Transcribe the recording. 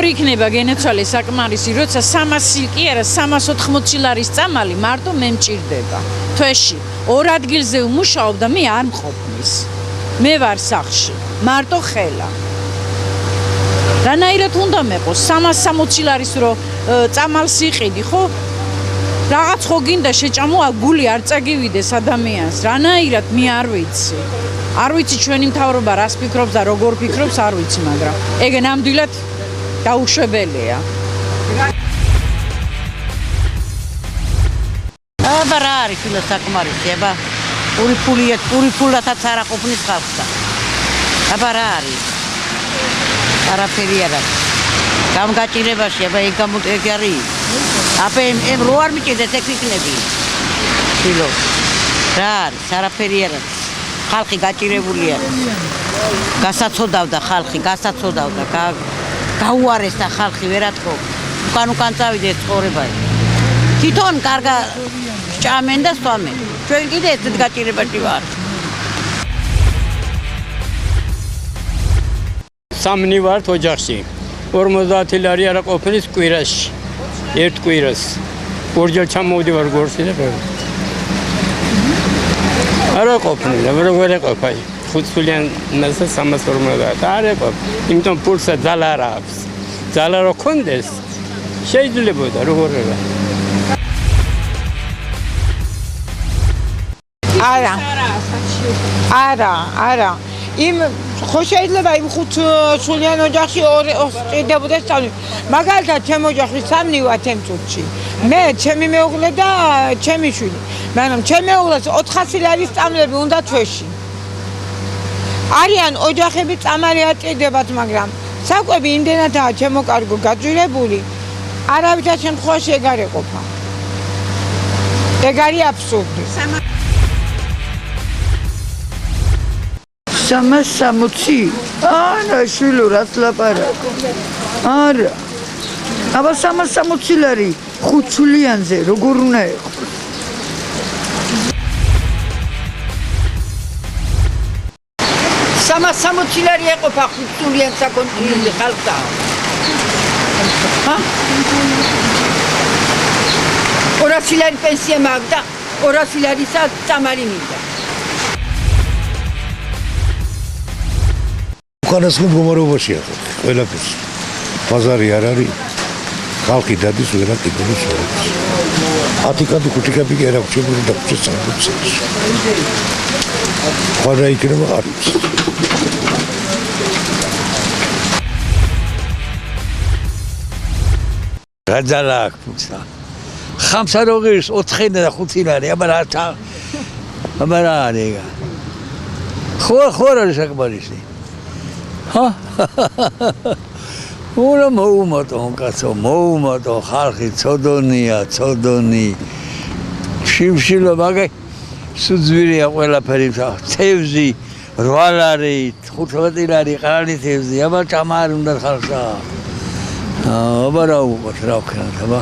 როგორ იქნება გენეცვალე საკმარისი, როცა 300 კი არა 380 ლარის წამალი მარტო მე მჭირდება. თვეში 2 ადგილზე ვმუშაობ და მე არ მყოფნის. მე ვარ სახლში, მარტო ხელა. რანაირად უნდა მეყოს 360 ლარის რო წამალს იყიდი, ხო? რაღაც ხო გინდა შეჭამო, გული არ წაგივიდეს ადამიანს. რანაირად მე არ ვიცი. არ ვიცი ჩვენი მთავრობა რას ფიქრობს და როგორ ფიქრობს, არ ვიცი, მაგრამ ეგ ნამდვილად დაუშვებელია. აბა რა არის ფილო საკმარისი, აბა პური ფულათაც არ აყოფნის ხალხსა. აბა რა არის? არაფერი არ არის. გამგაჭირებაში, აბა ეგ ეგ არის. აბა ემ რო არ მიჭირდეს ეგ იქნები. ფილო. რა არის? არაფერი არ არის. ხალხი გაჭირებულია. გასაცოდავდა ხალხი, გასაცოდავდა. გაუარესდა ხალხი, ვერატყო. უკან წავიდეს ცხოვრება. თვითონ კარგა ჭამენ და სვამენ. ჩვენ კიდე ესეთ გაჭირებაში ვარ. სამნი ვართ ოჯახში. 50 ლარი არა ყოფნის კვირაში. ერთ კვირას. ორჯერ ჩამოვდივარ გორში და არა ყოფნი, როგორ ეყოფა? 5 წლიან მასა 350 და არა ყოფ. იმიტომ პულსა ძალა არ აქვს. ძალა რო კონდეს შეიძლებოდა როგორ არა. არა. იმ ხო შეიძლება იმ 5 სულიან ოჯახში ჭირდებოდეს სამნი. მაგალითად ჩემ ოჯახში სამნი ვართ ამ წუთში. მე, ჩემი მეუღლე და ჩემი შვილი. მაგრამ ჩემი მეუღლეს 400 ლარის წამლები უნდა თვეში. არიან ოჯახები წამალი არ ჭირდებათ, მაგრამ საკვები იმდენადაა ჩემო კარგო გაძვირებული, არავითარ შემთხვევაში ეგ არ ეყოფა. ეგ არის აბსურდი. 360? არა, შვილო, რაც ლაპარაკო. არა. აბა 360 ლარი 5 სულიანზე როგორ უნდა იყოს? სამასამოცი ლარი ეყოფა 5 სულიან საკონტროლო ხალხსა. ჰა? 200 ლარი პენსია მაგდა, 200 ლარისა წამალი მინდა. უკანასკნელ მდგომარეობაშია ყველაფერს. ბაზარი არ არის. ხალხი დადის ვერა ტიპური ცხოვრობს. 10 კანდი 5 კანდი კი არ აქვს შემორი და ხუჩა სამბობს. ხარა იქნება არის. გაძალა აქვს. ხამსა როგის 4 და 5 ლარი, აბა რა არის? ხო არის საკმარისი. ჰა? ურა მოუმატო კაცო, მოუმატო ხალხი ცოდონი. შიმშილო მაგა სუძვირია ყველაფერი. თევზი 8 ლარი, 15 ლარი ყრალი თევზი, აბა ჭამა არ უნდა ხალხსა. აბა რა უყოთ რა ვქნათ, აბა